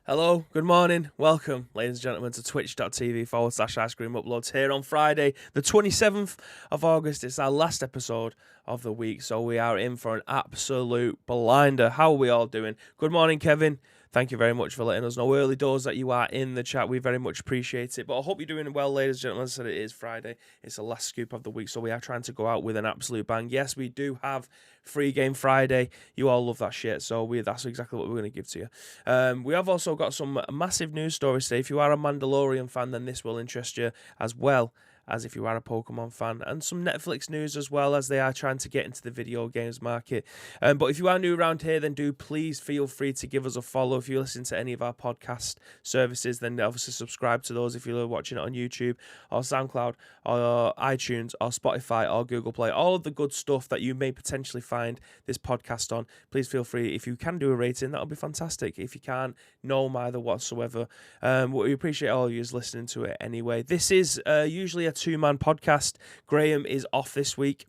Hello, good morning, welcome, ladies and gentlemen, to twitch.tv/ice cream uploads here on Friday, the 27th of August. It's our last episode of the week, so we are in for an absolute blinder. How are we all doing? Good morning, Kevin. Thank you very much for letting us know early doors that you are in the chat. We very much appreciate it. But I hope you're doing well, ladies and gentlemen. As I said, it is Friday. It's the last scoop of the week, so we are trying to go out with an absolute bang. Yes, we do have Free Game Friday. You all love that shit, so that's exactly what we're going to give to you. We have also got some massive news stories today. If you are a Mandalorian fan, then this will interest you as well as if you are a Pokemon fan, and some Netflix news as well, as they are trying to get into the video games market. But if you are new around here, then do please feel free to give us a follow. If you listen to any of our podcast services, then obviously subscribe to those if you're watching it on YouTube or SoundCloud or iTunes or Spotify or Google Play, all of the good stuff that you may potentially find this podcast on. Please feel free. If you can do a rating, that would be fantastic. If you can't, no matter whatsoever. We appreciate all of you listening to it anyway. This is usually a two-man podcast. Graham is off this week.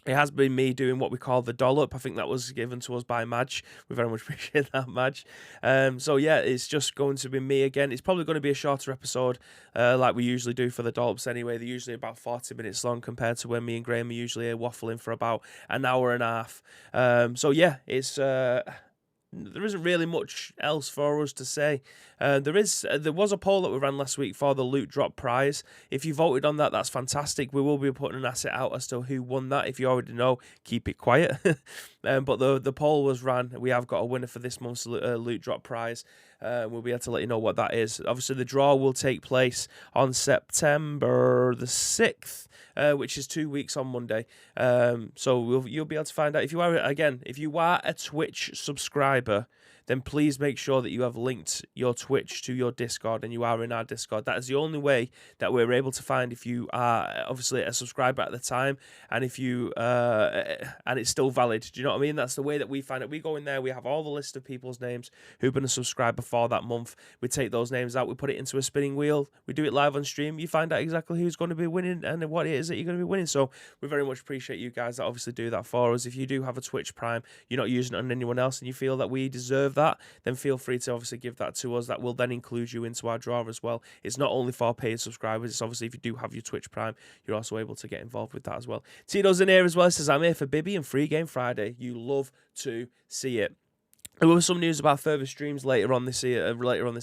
It has been me doing what we call the dollop. I think that was given to us by Madge. We very much appreciate that, Madge. So yeah, it's just going to be me again. It's probably going to be a shorter episode, like we usually do for the dollops anyway. They're usually about 40 minutes long compared to when me and Graham are usually waffling for about an hour and a half. So yeah, it's... there isn't really much else for us to say. There was a poll that we ran last week for the loot drop prize. If you voted on that, that's fantastic. We will be putting an asset out as to who won that. If you already know, keep it quiet. But the poll was ran. We have got a winner for this month's loot drop prize. We'll be able to let you know what that is. Obviously, the draw will take place on September the 6th. Which is 2 weeks on Monday. So you'll be able to find out. If you are a Twitch subscriber, then please make sure that you have linked your Twitch to your Discord and you are in our Discord. That is the only way that we're able to find if you are obviously a subscriber at the time, and if you and it's still valid. Do you know what I mean? That's the way that we find it. We go in there, we have all the list of people's names who've been a subscriber for that month. We take those names out, we put it into a spinning wheel, we do it live on stream. You find out exactly who's going to be winning and what it is that you're going to be winning. So we very much appreciate you guys that obviously do that for us. If you do have a Twitch Prime, you're not using it on anyone else, and you feel that we deserve that, then feel free to obviously give that to us. That will then include you into our draw as well. It's not only for paid subscribers. It's obviously if you do have your Twitch Prime, you're also able to get involved with that as well. Tito's in here as well. He says, I'm here for Bibby and Free Game Friday. You love to see it. There was some news about further streams later on this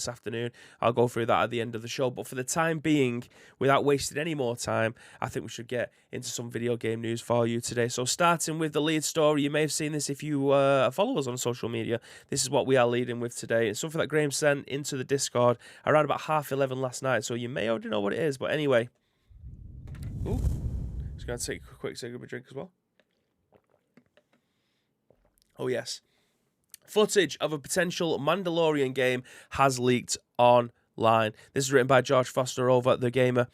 afternoon. I'll go through that at the end of the show. But for the time being, without wasting any more time, I think we should get into some video game news for you today. So starting with the lead story, you may have seen this if you follow us on social media. This is what we are leading with today. It's something that Graham sent into the Discord around about 11:30 last night. So you may already know what it is. But anyway. Ooh. Just going to take a quick second of a drink as well. Oh, yes. Footage of a potential Mandalorian game has leaked online. This is written by George Foster over at The Gamer.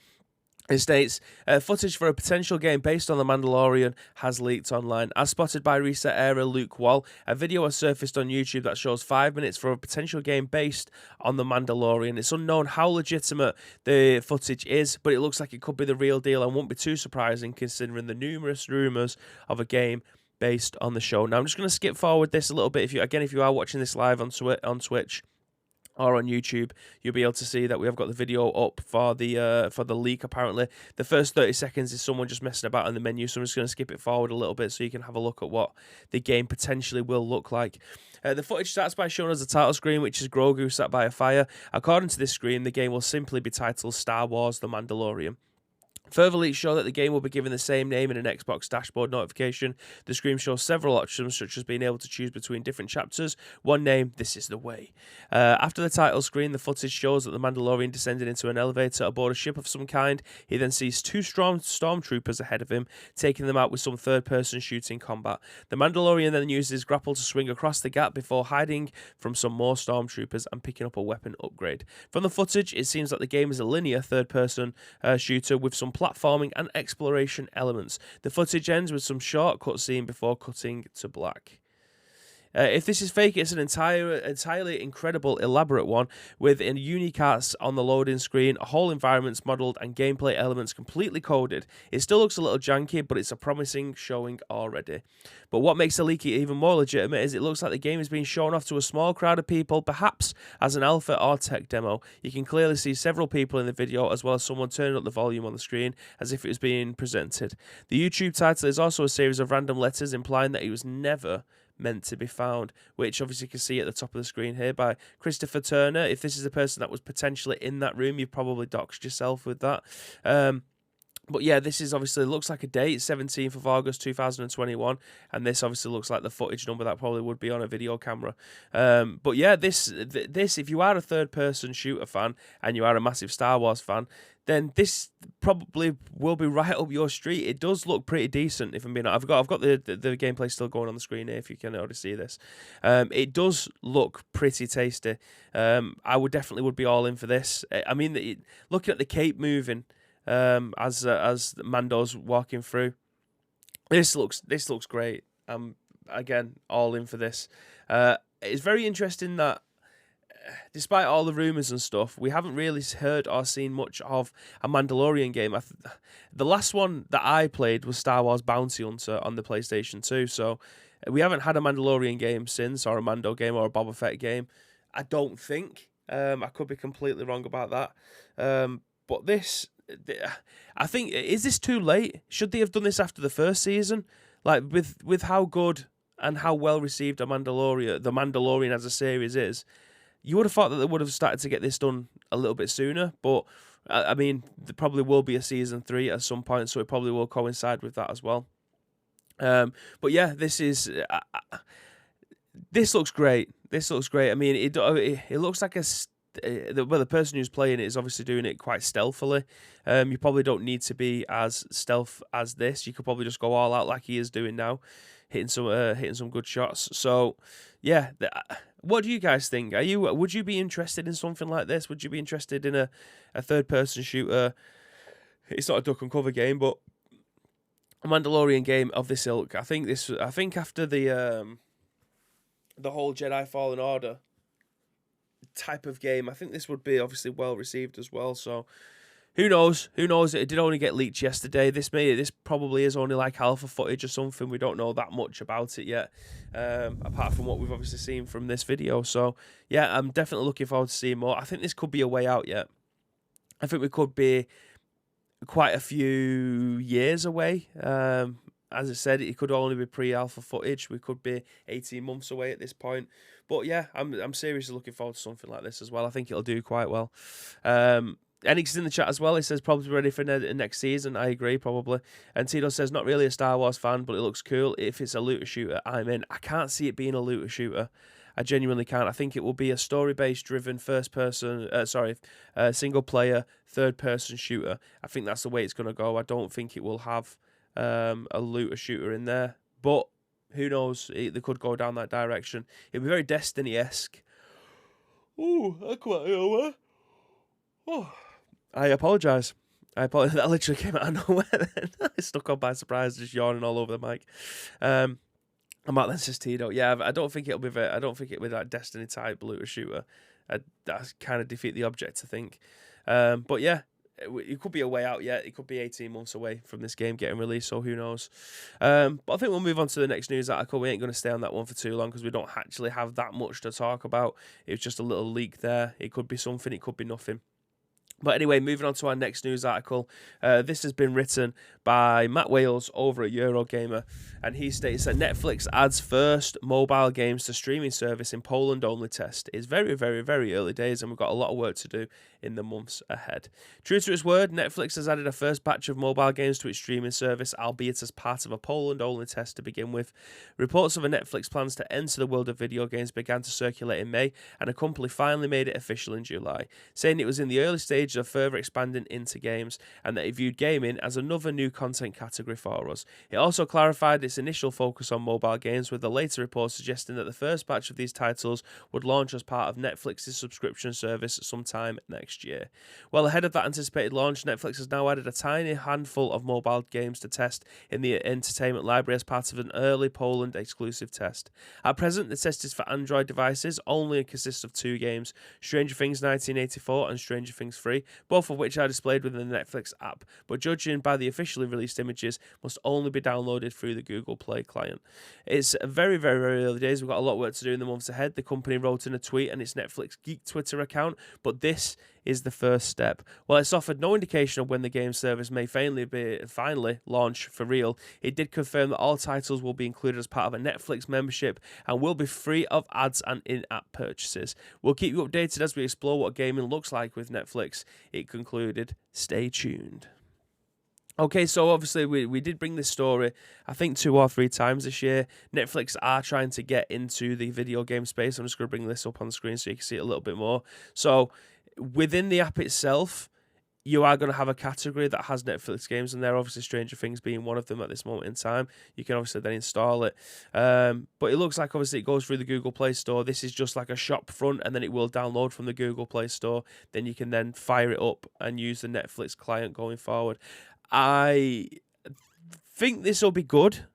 It states, footage for a potential game based on The Mandalorian has leaked online. As spotted by Reset Era Luke Wall, a video has surfaced on YouTube that shows 5 minutes for a potential game based on The Mandalorian. It's unknown how legitimate the footage is, but it looks like it could be the real deal and won't be too surprising considering the numerous rumours of a game based on the show. Now, I'm just going to skip forward this a little bit. If you are watching this live on Twitch or on YouTube, you'll be able to see that we have got the video up for the leak. Apparently, the first 30 seconds is someone just messing about in the menu, so I'm just going to skip it forward a little bit so you can have a look at what the game potentially will look like. The footage starts by showing us the title screen, which is Grogu sat by a fire. According to this screen, the game will simply be titled Star Wars: The Mandalorian. Further leaks show that the game will be given the same name in an Xbox dashboard notification. The screen shows several options, such as being able to choose between different chapters. One name, This is the Way. After the title screen, the footage shows that the Mandalorian descended into an elevator aboard a ship of some kind. He then sees two stormtroopers ahead of him, taking them out with some third-person shooting combat. The Mandalorian then uses his grapple to swing across the gap before hiding from some more stormtroopers and picking up a weapon upgrade. From the footage, it seems that the game is a linear third-person shooter with some platforming and exploration elements. The footage ends with some short cutscene before cutting to black. If this is fake, it's an entirely incredible, elaborate one with unique arts on the loading screen, whole environments modelled, and gameplay elements completely coded. It still looks a little janky, but it's a promising showing already. But what makes the leak even more legitimate is it looks like the game is being shown off to a small crowd of people, perhaps as an alpha or tech demo. You can clearly see several people in the video, as well as someone turning up the volume on the screen as if it was being presented. The YouTube title is also a series of random letters implying that it was never meant to be found, which obviously you can see at the top of the screen here by Christopher Turner. If this is the person that was potentially in that room, you've probably doxed yourself with that. But yeah, this is obviously looks like a date, 17th of August 2021, and this obviously looks like the footage number that probably would be on a video camera. But yeah, this if you are a third-person shooter fan and you are a massive Star Wars fan, then this probably will be right up your street. It does look pretty decent, if I'm being honest. I've got the gameplay still going on the screen here, if you can already see this. It does look pretty tasty. I would definitely be all in for this. I mean, looking at the cape moving as Mando's walking through, this looks great. Again, all in for this. It's very interesting that despite all the rumours and stuff, we haven't really heard or seen much of a Mandalorian game. The last one that I played was Star Wars Bounty Hunter on the PlayStation 2, so we haven't had a Mandalorian game since, or a Mando game, or a Boba Fett game. I don't think. I could be completely wrong about that. But this, I think, is this too late? Should they have done this after the first season? Like, with how good and how well received the Mandalorian as a series is, you would have thought that they would have started to get this done a little bit sooner, but I mean, there probably will be a season 3 at some point, so it probably will coincide with that as well. But yeah, this looks great. This looks great. I mean, it looks like the person who's playing it is obviously doing it quite stealthily. You probably don't need to be as stealth as this. You could probably just go all out like he is doing now, hitting some good shots. So yeah. What do you guys think? Would you be interested in something like this? Would you be interested in a third-person shooter? It's not a duck and cover game, but a Mandalorian game of this ilk. I think after the whole Jedi Fallen Order type of game, I think this would be obviously well received as well. So who knows? Who knows? It did only get leaked yesterday. This probably is only like alpha footage or something. We don't know that much about it yet, apart from what we've obviously seen from this video. So yeah, I'm definitely looking forward to seeing more. I think this could be a way out yet. I think we could be quite a few years away. As I said, it could only be pre-alpha footage. We could be 18 months away at this point. But yeah, I'm seriously looking forward to something like this as well. I think it'll do quite well. Enix in the chat as well. He says probably ready for next season. I agree, probably. And Tito says not really a Star Wars fan, but it looks cool. If it's a looter shooter, I'm in. I can't see it being a looter shooter. I genuinely can't. I think it will be a story-based driven single-player, third-person shooter. I think that's the way it's going to go. I don't think it will have a looter shooter in there. But who knows? They could go down that direction. It'll be very Destiny-esque. Ooh, that's quite over. Oh. I apologise. That literally came out of nowhere then. I stuck on by surprise, just yawning all over the mic. And Matt then says Tito, yeah, I don't think it'll be that Destiny type looter shooter. That kind of defeat the object, I think. But yeah, it could be a way out yet. It could be 18 months away from this game getting released, so who knows. But I think we'll move on to the next news article. We ain't going to stay on that one for too long because we don't actually have that much to talk about. It was just a little leak there. It could be something, it could be nothing. But anyway, moving on to our next news article. This has been written by Matt Wales over at Eurogamer, and he states that Netflix adds first mobile games to streaming service in Poland only test. It's very, very, very early days, and we've got a lot of work to do in the months ahead. True to its word, Netflix has added a first batch of mobile games to its streaming service, albeit as part of a Poland only test to begin with. Reports of a Netflix plans to enter the world of video games began to circulate in May, and a company finally made it official in July, saying it was in the early stages message of further expanding into games, and that it viewed gaming as another new content category for us. It also clarified its initial focus on mobile games, with the later report suggesting that the first batch of these titles would launch as part of Netflix's subscription service sometime next year. Well ahead of that anticipated launch, Netflix has now added a tiny handful of mobile games to test in the entertainment library as part of an early Poland exclusive test. At present, the test is for Android devices, only consists of 2 games, Stranger Things 1984 and Stranger Things 3, both of which are displayed within the Netflix app, but judging by the officially released images, must only be downloaded through the Google Play client. It's very, very, very early days. We've got a lot of work to do in the months ahead. The company wrote in a tweet on its Netflix Geek Twitter account, but this is the first step. While it's offered no indication of when the game service may finally launch for real, it did confirm that all titles will be included as part of a Netflix membership and will be free of ads and in-app purchases. We'll keep you updated as we explore what gaming looks like with Netflix. It concluded. Stay tuned. Okay, so obviously we did bring this story, I think 2 or 3 times this year. Netflix are trying to get into the video game space. I'm just going to bring this up on the screen so you can see it a little bit more. So within the app itself, you are going to have a category that has Netflix games, and they're obviously Stranger Things being one of them at this moment in time. You can obviously then install it. But it looks like obviously it goes through the Google Play Store. This is just like a shop front, and then it will download from the Google Play Store. Then you can then fire it up and use the Netflix client going forward. I think this will be good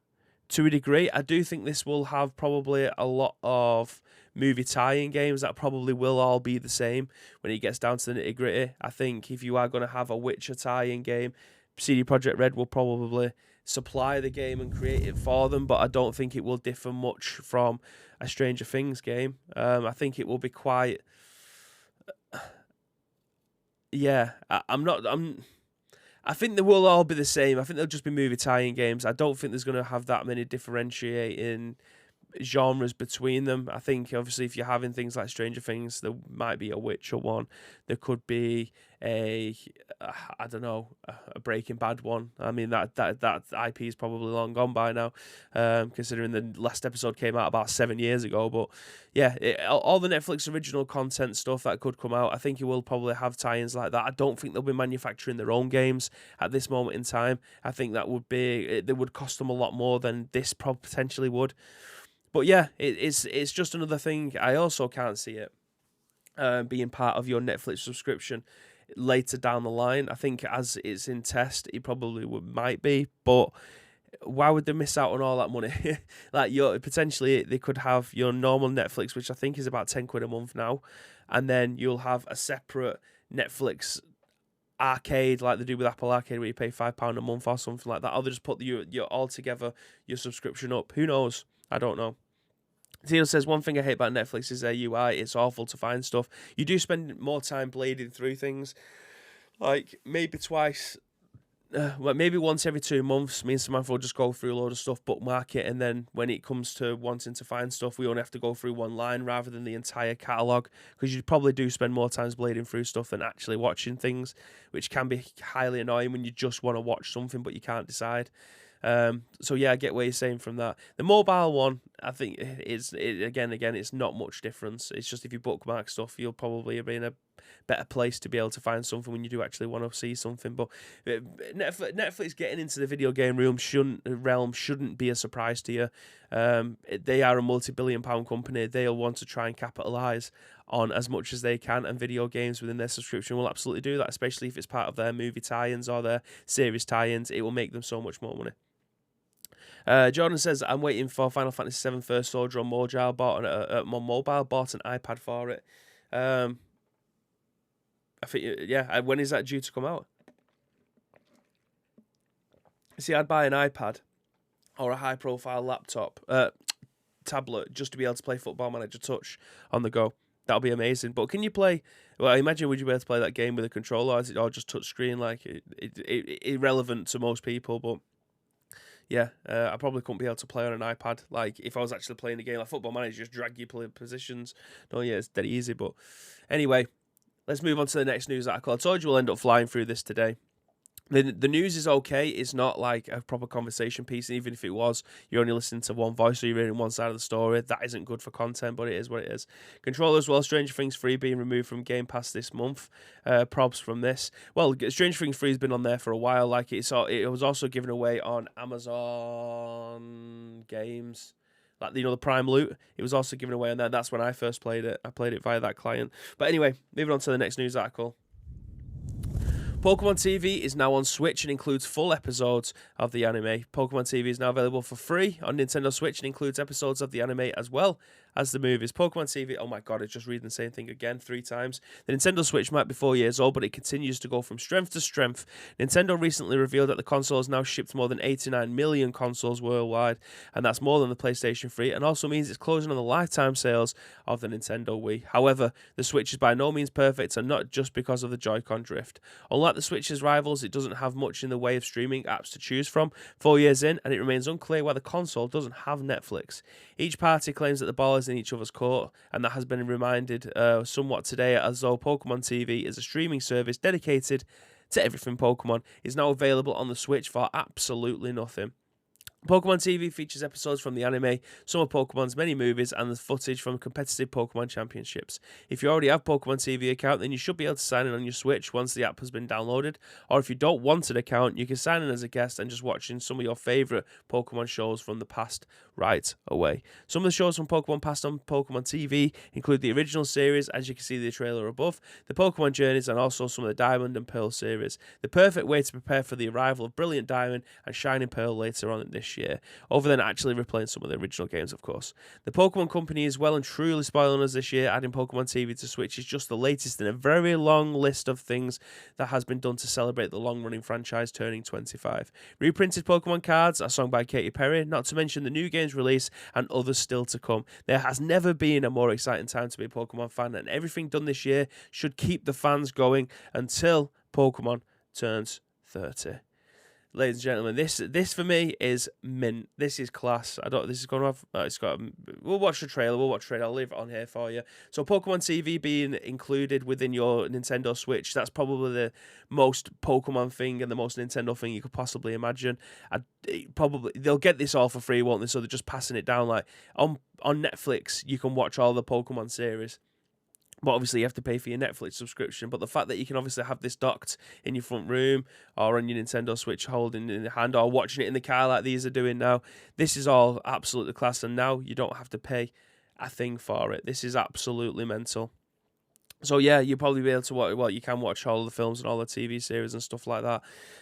to a degree. I do think this will have probably a lot of movie tie-in games that probably will all be the same when it gets down to the nitty-gritty. I think if you are going to have a Witcher tie-in game, CD Projekt Red will probably supply the game and create it for them, but I don't think it will differ much from a Stranger Things game. I think it will be quite... I think they will all be the same. I think they'll just be movie tie-in games. I don't think there's going to have that many differentiating genres between them. I think obviously if you're having things like Stranger Things, there might be a Witcher one. There could be a Breaking Bad one. I mean that IP is probably long gone by now, considering the last episode came out about 7 years ago. But yeah, all the Netflix original content stuff that could come out, I think you will probably have tie-ins like that. I don't think they'll be manufacturing their own games at this moment in time. I think that would cost them a lot more than this potentially would. But yeah, it's just another thing. I also can't see it being part of your Netflix subscription later down the line. I think as it's in test, it probably might be. But why would they miss out on all that money? Like potentially they could have your normal Netflix, which I think is about £10 a month now, and then you'll have a separate Netflix arcade like they do with Apple Arcade, where you pay £5 a month or something like that. Or they just put your subscription up. Who knows? I don't know. Tino says, one thing I hate about Netflix is their UI. It's awful to find stuff. You do spend more time blading through things. Like, maybe maybe once every 2 months, me and Samantha will just go through a load of stuff, bookmark it, and then when it comes to wanting to find stuff, we only have to go through one line rather than the entire catalogue, because you probably do spend more time blading through stuff than actually watching things, which can be highly annoying when you just want to watch something but you can't decide. So yeah, I get what you're saying from that. The mobile one, I think again, it's not much difference. It's just if you bookmark stuff, you'll probably be in a better place to be able to find something when you do actually want to see something. But Netflix getting into the video game realm shouldn't be a surprise to you. They are a multi-billion-pound company. They'll want to try and capitalise on as much as they can, and video games within their subscription will absolutely do that, especially if it's part of their movie tie-ins or their series tie-ins. It will make them so much more money. Jordan says, I'm waiting for Final Fantasy VII First Soldier on mobile. Bought an iPad for it. I think, yeah, when is that due to come out? See, I'd buy an iPad or a high-profile laptop, tablet, just to be able to play Football Manager Touch on the go. That'll be amazing. But can you play... Well, I imagine, would you be able to play that game with a controller, or is it all just touch screen? Like, irrelevant to most people, but... Yeah, I probably couldn't be able to play on an iPad. Like, if I was actually playing a game like Football Manager, just drag you play positions. No, yeah, it's dead easy. But anyway, let's move on to the next news article. I told you we'll end up flying through this today. The news is okay. It's not like a proper conversation piece. And even if it was, you're only listening to one voice or you're reading one side of the story. That isn't good for content, but it is what it is. Controller as well. Stranger Things 3 being removed from Game Pass this month. Probs from this. Well, Stranger Things 3 has been on there for a while. Like it was also given away on Amazon Games. Like, the Prime loot. It was also given away on there. That's when I first played it. I played it via that client. But anyway, moving on to the next news article. Pokemon TV is now on Switch and includes full episodes of the anime. Pokemon TV is now available for free on Nintendo Switch and includes episodes of the anime as well as the movies. Pokemon TV, oh my god, it's just reading the same thing again 3 times. The Nintendo Switch might be 4 years old, but it continues to go from strength to strength. Nintendo recently revealed that the console has now shipped more than 89 million consoles worldwide, and that's more than the PlayStation 3, and also means it's closing on the lifetime sales of the Nintendo Wii. However, the Switch is by no means perfect, and not just because of the Joy-Con drift. Unlike the Switch's rivals, it doesn't have much in the way of streaming apps to choose from 4 years in, and it remains unclear why the console doesn't have Netflix. Each party claims that the ball is in each other's court, and that has been reminded somewhat today, as though Pokemon TV is a streaming service dedicated to everything Pokemon, is now available on the Switch for absolutely nothing. Pokemon TV features episodes from the anime, some of Pokemon's many movies, and the footage from competitive Pokemon championships. If you already have Pokemon TV account, then you should be able to sign in on your Switch once the app has been downloaded. Or if you don't want an account, you can sign in as a guest and just watching some of your favourite Pokemon shows from the past right away. Some of the shows from Pokemon Past on Pokemon TV include the original series, as you can see the trailer above, the Pokemon Journeys, and also some of the Diamond and Pearl series. The perfect way to prepare for the arrival of Brilliant Diamond and Shining Pearl later on this year, other than actually replaying some of the original games, of course. The Pokemon Company is well and truly spoiling us this year. Adding Pokemon TV to Switch is just the latest in a very long list of things that has been done to celebrate the long-running franchise turning 25. Reprinted Pokemon cards, a song by Katy Perry, not to mention the new game's release and others still to come. There has never been a more exciting time to be a Pokemon fan, and everything done this year should keep the fans going until Pokemon turns 30. Ladies and gentlemen, this for me is mint. This is class. This is going to have. It's got. We'll watch the trailer. I'll leave it on here for you. So, Pokemon TV being included within your Nintendo Switch. That's probably the most Pokemon thing and the most Nintendo thing you could possibly imagine. They'll get this all for free, won't they? So they're just passing it down. Like on Netflix, you can watch all the Pokemon series. But obviously you have to pay for your Netflix subscription. But the fact that you can obviously have this docked in your front room or on your Nintendo Switch holding in the hand or watching it in the car like these are doing now, this is all absolutely class. And now you don't have to pay a thing for it. This is absolutely mental. So yeah, you'll probably be able to watch. Well, you can watch all the films and all the TV series and stuff like that.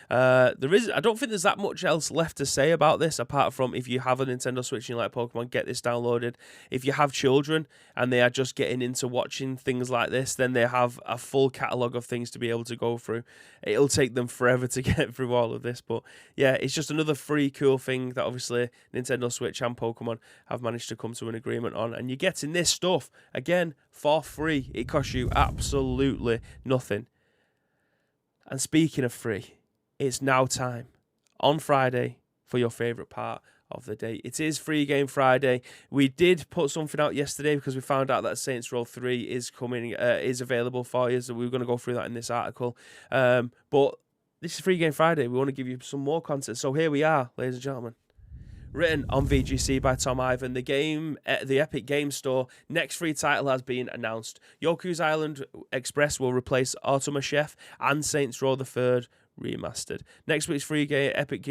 I don't think there's that much else left to say about this, apart from if you have a Nintendo Switch and you like Pokemon, get this downloaded. If you have children and they are just getting into watching things like this, then they have a full catalogue of things to be able to go through. It'll take them forever to get through all of this, but yeah, it's just another free cool thing that obviously Nintendo Switch and Pokemon have managed to come to an agreement on, and you're getting this stuff again for free. It costs you absolutely nothing. And speaking of free, it's now time on Friday for your favourite part of the day. It is Free Game Friday. We did put something out yesterday because we found out that Saints Row 3 is coming, is available for you, so we were going to go through that in this article. But this is Free Game Friday. We want to give you some more content. So here we are, ladies and gentlemen. Written on VGC by Tom Ivan, the Epic Game Store next free title has been announced. Yoku's Island Express will replace Automa Chef and Saints Row the Third Remastered. Next week's free Epic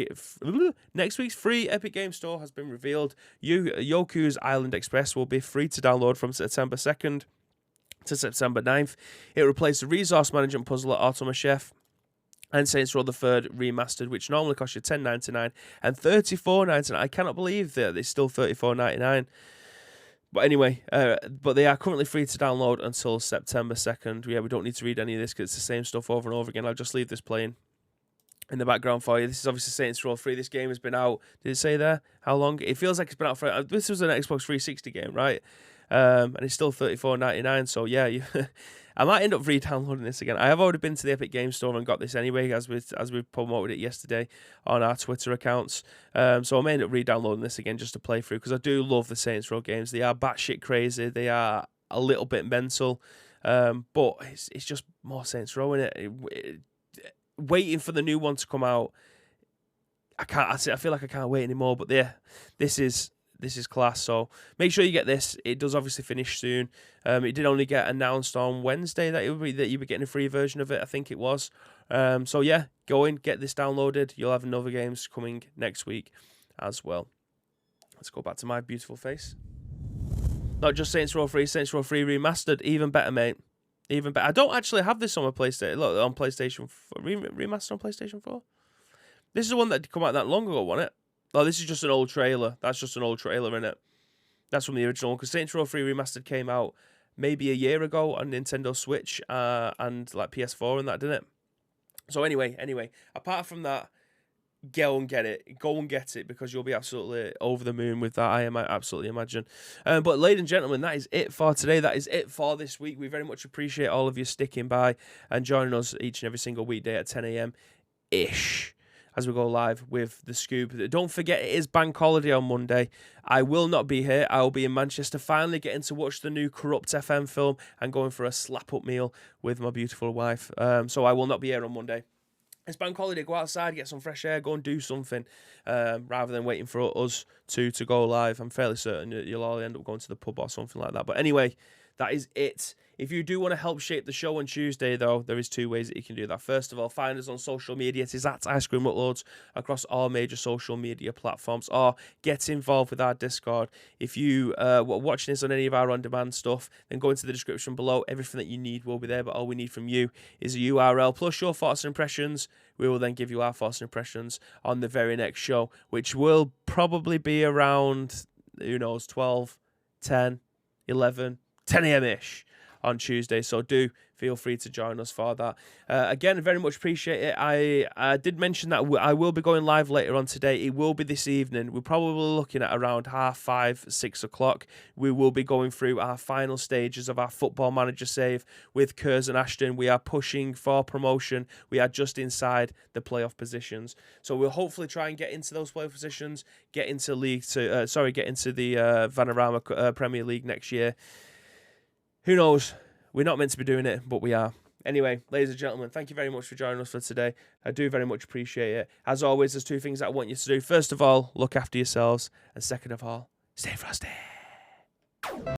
Game Store has been revealed. Yoku's Island Express will be free to download from September 2nd to September 9th. It will replace the resource management puzzle at Automa Chef and Saints Row the Third Remastered, which normally costs you $10.99 and $34.99. I cannot believe that it's still $34.99. But anyway, but they are currently free to download until September 2nd. Yeah, we don't need to read any of this because it's the same stuff over and over again. I'll just leave this playing in the background for you. This is obviously Saints Row 3. This game has been out, did it say there how long? It feels like it's been out for, this was an Xbox 360 game, right? And it's still $34.99, so yeah, I might end up re-downloading this again. I have already been to the Epic Game Store and got this anyway, as we promoted it yesterday on our Twitter accounts. So I may end up re-downloading this again just to play through, because I do love the Saints Row games. They are batshit crazy. They are a little bit mental, but it's just more Saints Row in it. waiting for the new one to come out. I feel like I can't wait anymore. But yeah, this is class. So make sure you get this. It does obviously finish soon. It did only get announced on Wednesday that you were getting a free version of it. I think it was. So yeah, go in, get this downloaded. You'll have another games coming next week as well. Let's go back to my beautiful face. Not just Saints Row 3, Saints Row 3 Remastered. Even better, mate. Even better. I don't actually have this on my PlayStation. Look, on PlayStation 4. Remastered on PlayStation 4. This is the one that did come out that long ago, wasn't it? Oh, this is just an old trailer. That's just an old trailer, innit? That's from the original one. Because Saints Row 3 Remastered came out maybe a year ago on Nintendo Switch and like PS4 and that, didn't it? So anyway, apart from that, go and get it. Go and get it because you'll be absolutely over the moon with that, I might absolutely imagine. But ladies and gentlemen, that is it for today. That is it for this week. We very much appreciate all of you sticking by and joining us each and every single weekday at 10 a.m.-ish. As we go live with the scoop. Don't forget, it is Bank Holiday on Monday. I will not be here. I will be in Manchester, finally getting to watch the new Corrupt FM film and going for a slap-up meal with my beautiful wife. So I will not be here on Monday. It's Bank Holiday. Go outside, get some fresh air, go and do something rather than waiting for us to go live. I'm fairly certain you'll all end up going to the pub or something like that. But anyway, that is it. If you do want to help shape the show on Tuesday, though, there is 2 ways that you can do that. First of all, find us on social media. It is at Ice Cream Uploads across all major social media platforms, or get involved with our Discord. If you were watching this on any of our on-demand stuff, then go into the description below. Everything that you need will be there, but all we need from you is a URL plus your thoughts and impressions. We will then give you our thoughts and impressions on the very next show, which will probably be around, 12, 10, 11, 10 a.m.-ish. On Tuesday, so do feel free to join us for that. Again, very much appreciate it. I did mention that I will be going live later on today. It will be this evening. We're probably looking at around 5:30, 6 o'clock. We will be going through our final stages of our Football Manager save with Kurz and Ashton. We are pushing for promotion. We are just inside the playoff positions, so we'll hopefully try and get into those playoff positions, get into the Vanarama Premier League next year. Who knows? We're not meant to be doing it, but we are. Anyway, ladies and gentlemen, thank you very much for joining us for today. I do very much appreciate it. As always, there's 2 things that I want you to do. First of all, look after yourselves. And second of all, stay frosty.